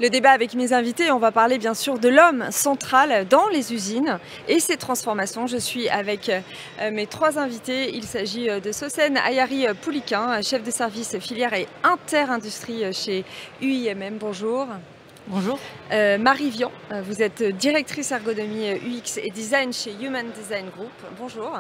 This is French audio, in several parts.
Le débat avec mes invités, on va parler bien sûr de l'homme central dans les usines et ses transformations. Je suis avec mes trois invités. Il s'agit de Sosen Ayari Pouliquin, chef de service filière et interindustrie chez UIMM. Bonjour. Bonjour. Marie Vian, vous êtes directrice ergonomie UX et design chez Human Design Group. Bonjour.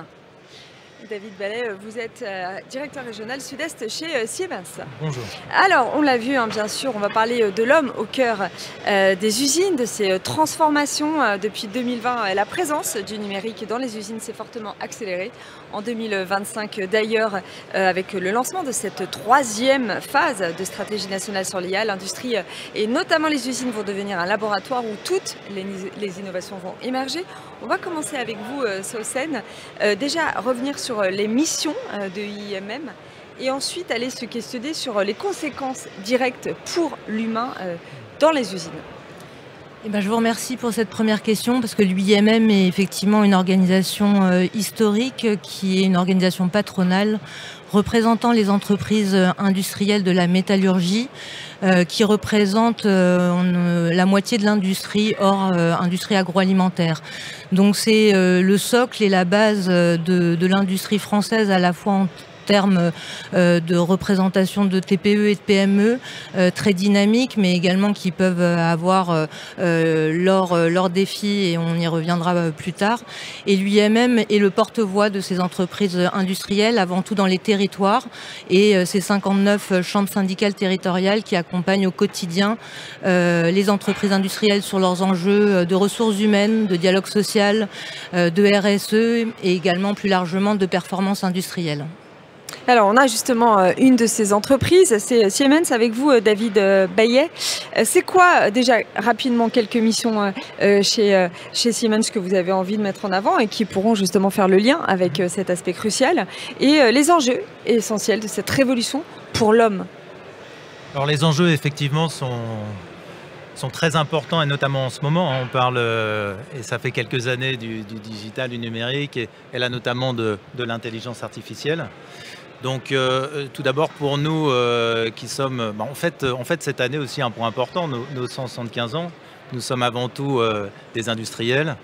David Ballet, vous êtes directeur régional Sud-Est chez Siemens. Bonjour. Alors, on l'a vu, bien sûr, on va parler de l'homme au cœur des usines, de ces transformations. Depuis 2020, la présence du numérique dans les usines s'est fortement accélérée. En 2025, d'ailleurs, avec le lancement de cette troisième phase de stratégie nationale sur l'IA, l'industrie et notamment les usines vont devenir un laboratoire où toutes les innovations vont émerger. On va commencer avec vous, Sosen. Déjà, revenir sur les missions de UIMM et ensuite aller se questionner sur les conséquences directes pour l'humain dans les usines. Je vous remercie pour cette première question parce que l'UIMM est effectivement une organisation historique qui est une organisation patronale représentant les entreprises industrielles de la métallurgie qui représentent la moitié de l'industrie hors industrie agroalimentaire. Donc c'est le socle et la base de l'industrie française à la fois en termes de représentation de TPE et de PME très dynamiques, mais également qui peuvent avoir leurs défis, et on y reviendra plus tard. Et l'UIMM est le porte-voix de ces entreprises industrielles, avant tout dans les territoires, et ces 59 chambres syndicales territoriales qui accompagnent au quotidien les entreprises industrielles sur leurs enjeux de ressources humaines, de dialogue social, de RSE, et également plus largement de performance industrielle. Alors, on a justement une de ces entreprises, c'est Siemens, avec vous, David Ballet. C'est quoi, déjà, rapidement, quelques missions chez Siemens que vous avez envie de mettre en avant et qui pourront justement faire le lien avec cet aspect crucial et les enjeux essentiels de cette révolution pour l'homme? Alors, les enjeux, effectivement, sont très importants, et notamment en ce moment. On parle, et ça fait quelques années, du digital, du numérique, et là notamment de l'intelligence artificielle. Donc tout d'abord pour nous qui sommes, en fait cette année aussi un point important, nos 175 ans, nous sommes avant tout des industriels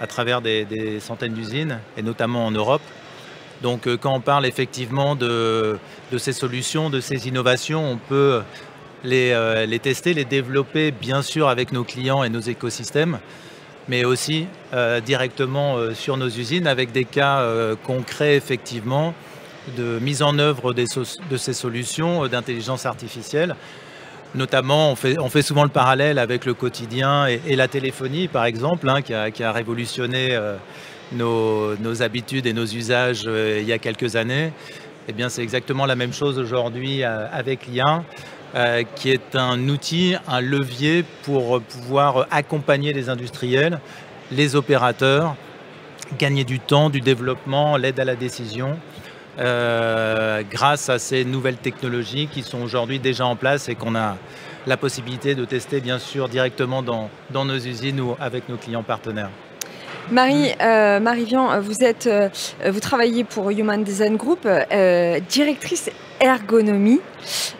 à travers des centaines d'usines et notamment en Europe. Donc quand on parle effectivement de ces solutions, de ces innovations, on peut les tester, les développer bien sûr avec nos clients et nos écosystèmes, mais aussi directement sur nos usines avec des cas concrets effectivement de mise en œuvre de ces solutions d'intelligence artificielle. Notamment, on fait souvent le parallèle avec le quotidien et la téléphonie, par exemple, qui a révolutionné nos habitudes et nos usages il y a quelques années. Eh bien, c'est exactement la même chose aujourd'hui avec l'IA, qui est un outil, un levier pour pouvoir accompagner les industriels, les opérateurs, gagner du temps, du développement, l'aide à la décision, grâce à ces nouvelles technologies qui sont aujourd'hui déjà en place et qu'on a la possibilité de tester bien sûr directement dans nos usines ou avec nos clients partenaires. Marie Vian, vous travaillez pour Human Design Group, directrice ergonomie.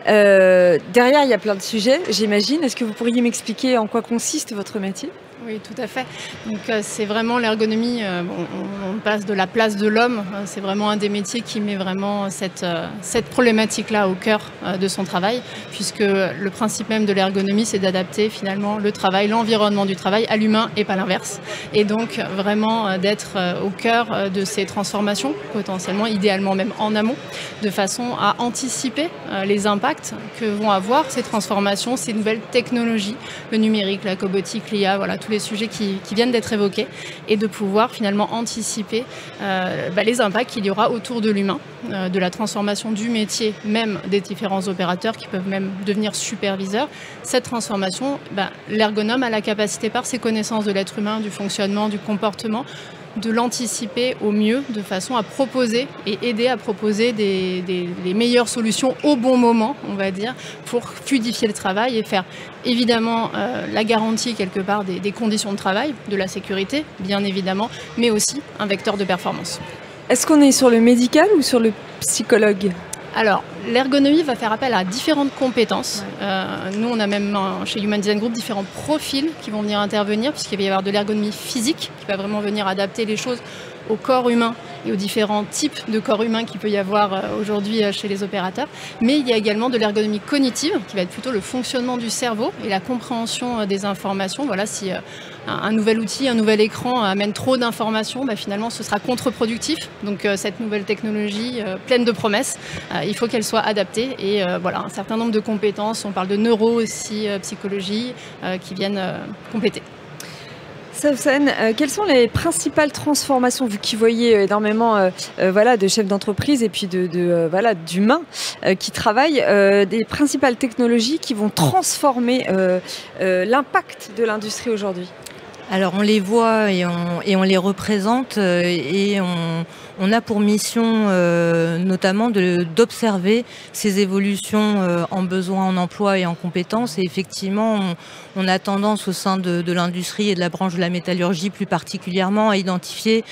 Derrière, il y a plein de sujets, j'imagine. Est-ce que vous pourriez m'expliquer en quoi consiste votre métier ? Oui, tout à fait. Donc c'est vraiment l'ergonomie, on passe de la place de l'homme, c'est vraiment un des métiers qui met vraiment cette problématique-là au cœur de son travail, puisque le principe même de l'ergonomie, c'est d'adapter finalement le travail, l'environnement du travail à l'humain et pas l'inverse. Et donc vraiment d'être au cœur de ces transformations, potentiellement, idéalement même en amont, de façon à anticiper les impacts que vont avoir ces transformations, ces nouvelles technologies, le numérique, la cobotique, l'IA, voilà, tous les sujets qui viennent d'être évoqués, et de pouvoir finalement anticiper les impacts qu'il y aura autour de l'humain, de la transformation du métier, même des différents opérateurs qui peuvent même devenir superviseurs. Cette transformation, l'ergonome a la capacité, par ses connaissances de l'être humain, du fonctionnement, du comportement, de l'anticiper au mieux, de façon à proposer et aider à proposer les meilleures solutions au bon moment, on va dire, pour fluidifier le travail et faire évidemment la garantie quelque part des conditions de travail, de la sécurité, bien évidemment, mais aussi un vecteur de performance. Est-ce qu'on est sur le médical ou sur le psychologue ? Alors, l'ergonomie va faire appel à différentes compétences. Nous, on a même chez Human Design Group différents profils qui vont venir intervenir, puisqu'il va y avoir de l'ergonomie physique qui va vraiment venir adapter les choses au corps humain et aux différents types de corps humain qu'il peut y avoir aujourd'hui chez les opérateurs. Mais il y a également de l'ergonomie cognitive qui va être plutôt le fonctionnement du cerveau et la compréhension des informations. Voilà, si un nouvel outil, un nouvel écran amène trop d'informations, finalement ce sera contre-productif. Donc cette nouvelle technologie pleine de promesses, il faut qu'elle soit adaptée. Et voilà, un certain nombre de compétences, on parle de neuro aussi, psychologie, qui viennent compléter. Savsan, quelles sont les principales transformations, vu qu'ils voyaient énormément de chefs d'entreprise et puis d'humains qui travaillent, des principales technologies qui vont transformer l'impact de l'industrie aujourd'hui? Alors on les voit et on les représente et on a pour mission notamment d'observer ces évolutions en besoins, en emploi et en compétences. Et effectivement, on a tendance au sein de l'industrie et de la branche de la métallurgie plus particulièrement à identifier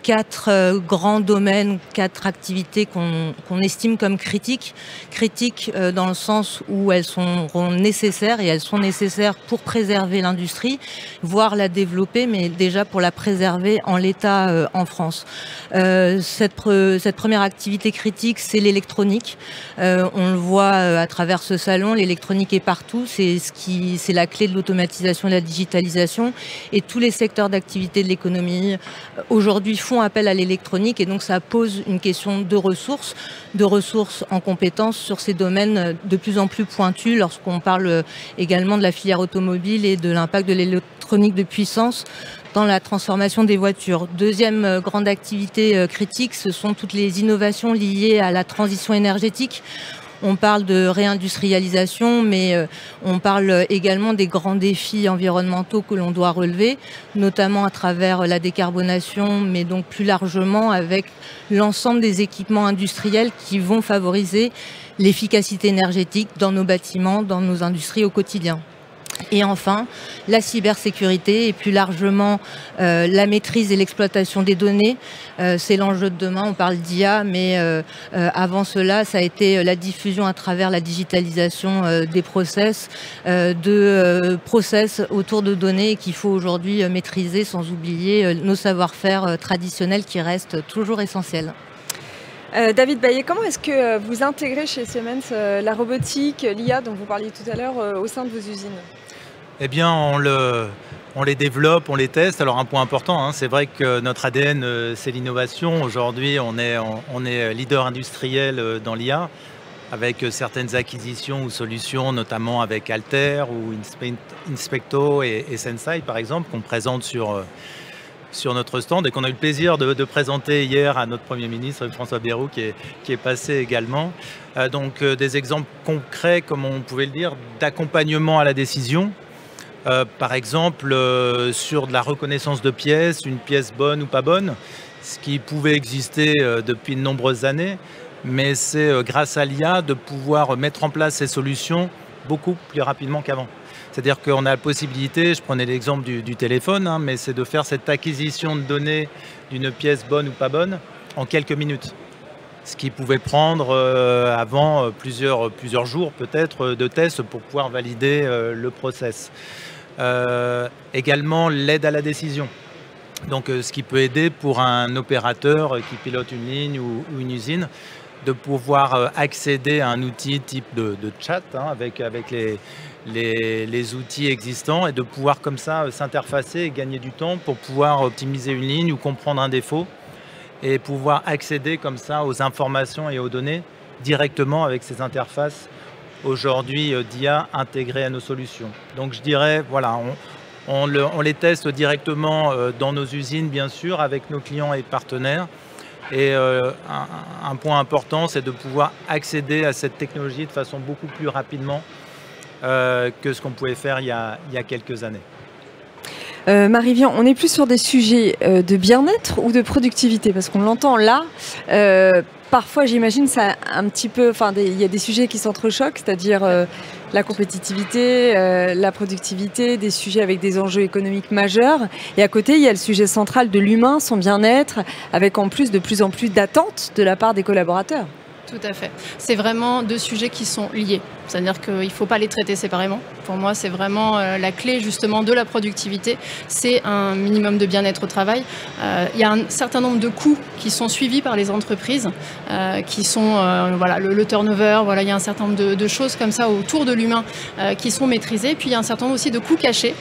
4 grands domaines, 4 activités qu'on estime comme critiques. Critiques dans le sens où elles seront nécessaires, et elles sont nécessaires pour préserver l'industrie, voire la développer, mais déjà pour la préserver en l'état en France. Cette première activité critique, c'est l'électronique. On le voit à travers ce salon, l'électronique est partout, c'est la clé de l'automatisation et de la digitalisation, et tous les secteurs d'activité de l'économie aujourd'hui font appel à l'électronique, et donc ça pose une question de ressources en compétences sur ces domaines de plus en plus pointus lorsqu'on parle également de la filière automobile et de l'impact de l'électronique de puissance dans la transformation des voitures. Deuxième grande activité critique, ce sont toutes les innovations liées à la transition énergétique. On parle de réindustrialisation, mais on parle également des grands défis environnementaux que l'on doit relever, notamment à travers la décarbonation, mais donc plus largement avec l'ensemble des équipements industriels qui vont favoriser l'efficacité énergétique dans nos bâtiments, dans nos industries au quotidien. Et enfin, la cybersécurité et plus largement la maîtrise et l'exploitation des données. C'est l'enjeu de demain, on parle d'IA, mais avant cela, ça a été la diffusion à travers la digitalisation des process, process autour de données qu'il faut aujourd'hui maîtriser, sans oublier nos savoir-faire traditionnels qui restent toujours essentiels. David Baillet, comment est-ce que vous intégrez chez Siemens la robotique, l'IA dont vous parliez tout à l'heure au sein de vos usines? Eh bien, on les développe, on les teste. Alors un point important, c'est vrai que notre ADN, c'est l'innovation. Aujourd'hui, on est leader industriel dans l'IA, avec certaines acquisitions ou solutions, notamment avec Alter ou Inspecto et Senseye, par exemple, qu'on présente sur notre stand et qu'on a eu le plaisir de présenter hier à notre Premier ministre, François Bayrou, qui est passé également. Donc des exemples concrets, comme on pouvait le dire, d'accompagnement à la décision. Par exemple, sur de la reconnaissance de pièces, une pièce bonne ou pas bonne, ce qui pouvait exister depuis de nombreuses années, mais c'est grâce à l'IA de pouvoir mettre en place ces solutions beaucoup plus rapidement qu'avant. C'est-à-dire qu'on a la possibilité, je prenais l'exemple du téléphone, mais c'est de faire cette acquisition de données d'une pièce bonne ou pas bonne en quelques minutes. Ce qui pouvait prendre avant plusieurs jours peut-être de tests pour pouvoir valider le process. Également l'aide à la décision. Donc ce qui peut aider pour un opérateur qui pilote une ligne ou une usine de pouvoir accéder à un outil type de chat avec les outils existants et de pouvoir comme ça s'interfacer et gagner du temps pour pouvoir optimiser une ligne ou comprendre un défaut et pouvoir accéder comme ça aux informations et aux données directement avec ces interfaces aujourd'hui d'IA intégrées à nos solutions. Donc je dirais, voilà, on les teste directement dans nos usines, bien sûr, avec nos clients et partenaires. Et un point important, c'est de pouvoir accéder à cette technologie de façon beaucoup plus rapidement que ce qu'on pouvait faire il y a quelques années. Marie-Vian, on est plus sur des sujets de bien-être ou de productivité? Parce qu'on l'entend là, parfois j'imagine ça un petit peu, il y a des sujets qui s'entrechoquent, c'est-à-dire la compétitivité, la productivité, des sujets avec des enjeux économiques majeurs. Et à côté, il y a le sujet central de l'humain, son bien-être, avec en plus de plus en plus d'attentes de la part des collaborateurs. Tout à fait. C'est vraiment deux sujets qui sont liés. C'est-à-dire qu'il ne faut pas les traiter séparément. Pour moi, c'est vraiment la clé justement de la productivité. C'est un minimum de bien-être au travail. Il y a un certain nombre de coûts qui sont suivis par les entreprises, qui sont voilà, le turnover. Voilà, il y a un certain nombre de choses comme ça autour de l'humain qui sont maîtrisées. Puis il y a un certain nombre aussi de coûts cachés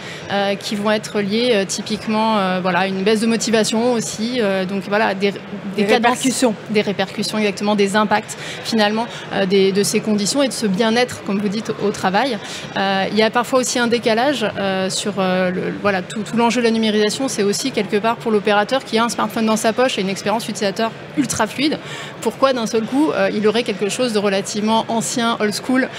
qui vont être liés typiquement voilà, à une baisse de motivation aussi. Donc voilà, des répercussions. Des répercussions, exactement, des impacts finalement de ces conditions et de ce bien-être, comme vous dites, au travail. Il y a parfois aussi un décalage sur voilà, tout l'enjeu de la numérisation. C'est aussi quelque part pour l'opérateur qui a un smartphone dans sa poche et une expérience utilisateur ultra fluide. Pourquoi d'un seul coup il aurait quelque chose de relativement ancien, old school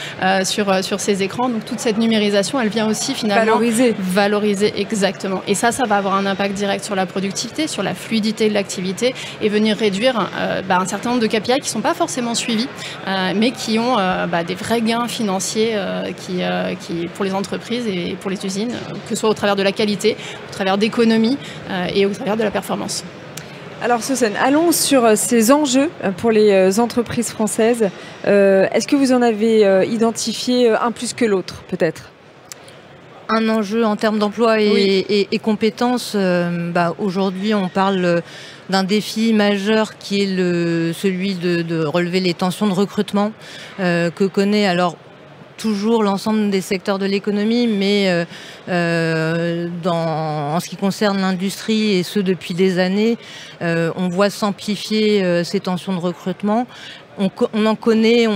sur ses écrans. Donc toute cette numérisation, elle vient aussi finalement valoriser exactement. Et ça va avoir un impact direct sur la productivité, sur la fluidité de l'activité et venir réduire un certain nombre de KPI qui ne sont pas forcément suivis, mais qui ont des vrais gains financiers qui, pour les entreprises et pour les usines, que ce soit au travers de la qualité, au travers d'économies et au travers de la performance. Alors Saucène, allons sur ces enjeux pour les entreprises françaises. Est-ce que vous en avez identifié un plus que l'autre, peut-être ? Un enjeu en termes d'emploi et compétences. Aujourd'hui, on parle d'un défi majeur qui est celui de relever les tensions de recrutement que connaît alors toujours l'ensemble des secteurs de l'économie, mais en ce qui concerne l'industrie, et ce depuis des années, on voit s'amplifier ces tensions de recrutement. On en connaît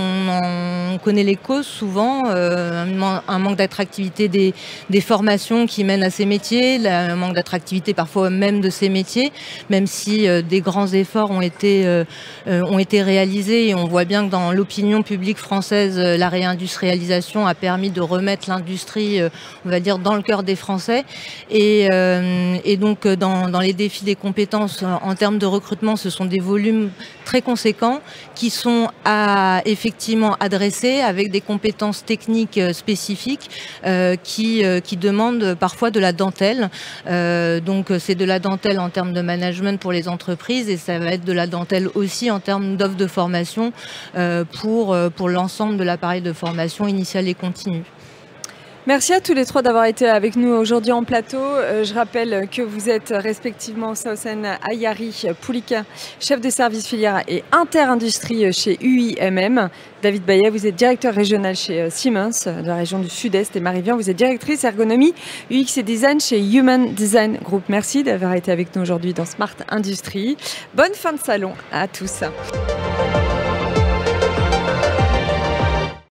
les causes souvent, un manque d'attractivité des formations qui mènent à ces métiers, un manque d'attractivité parfois même de ces métiers, même si des grands efforts ont été réalisés, et on voit bien que dans l'opinion publique française, la réindustrialisation a permis de remettre l'industrie, on va dire, dans le cœur des Français. Et donc dans les défis des compétences en termes de recrutement, ce sont des volumes très conséquents qui sont effectivement adressés avec des compétences techniques spécifiques qui demandent parfois de la dentelle. Donc c'est de la dentelle en termes de management pour les entreprises, et ça va être de la dentelle aussi en termes d'offres de formation pour l'ensemble de l'appareil de formation initiale et continue. Merci à tous les trois d'avoir été avec nous aujourd'hui en plateau. Je rappelle que vous êtes respectivement Saucène Ayari-Poulika, chef de service filière et interindustrie chez UIMM. David Bayet, vous êtes directeur régional chez Siemens de la région du Sud-Est. Et Marie Vian, vous êtes directrice ergonomie, UX et design chez Human Design Group. Merci d'avoir été avec nous aujourd'hui dans Smart Industry. Bonne fin de salon à tous.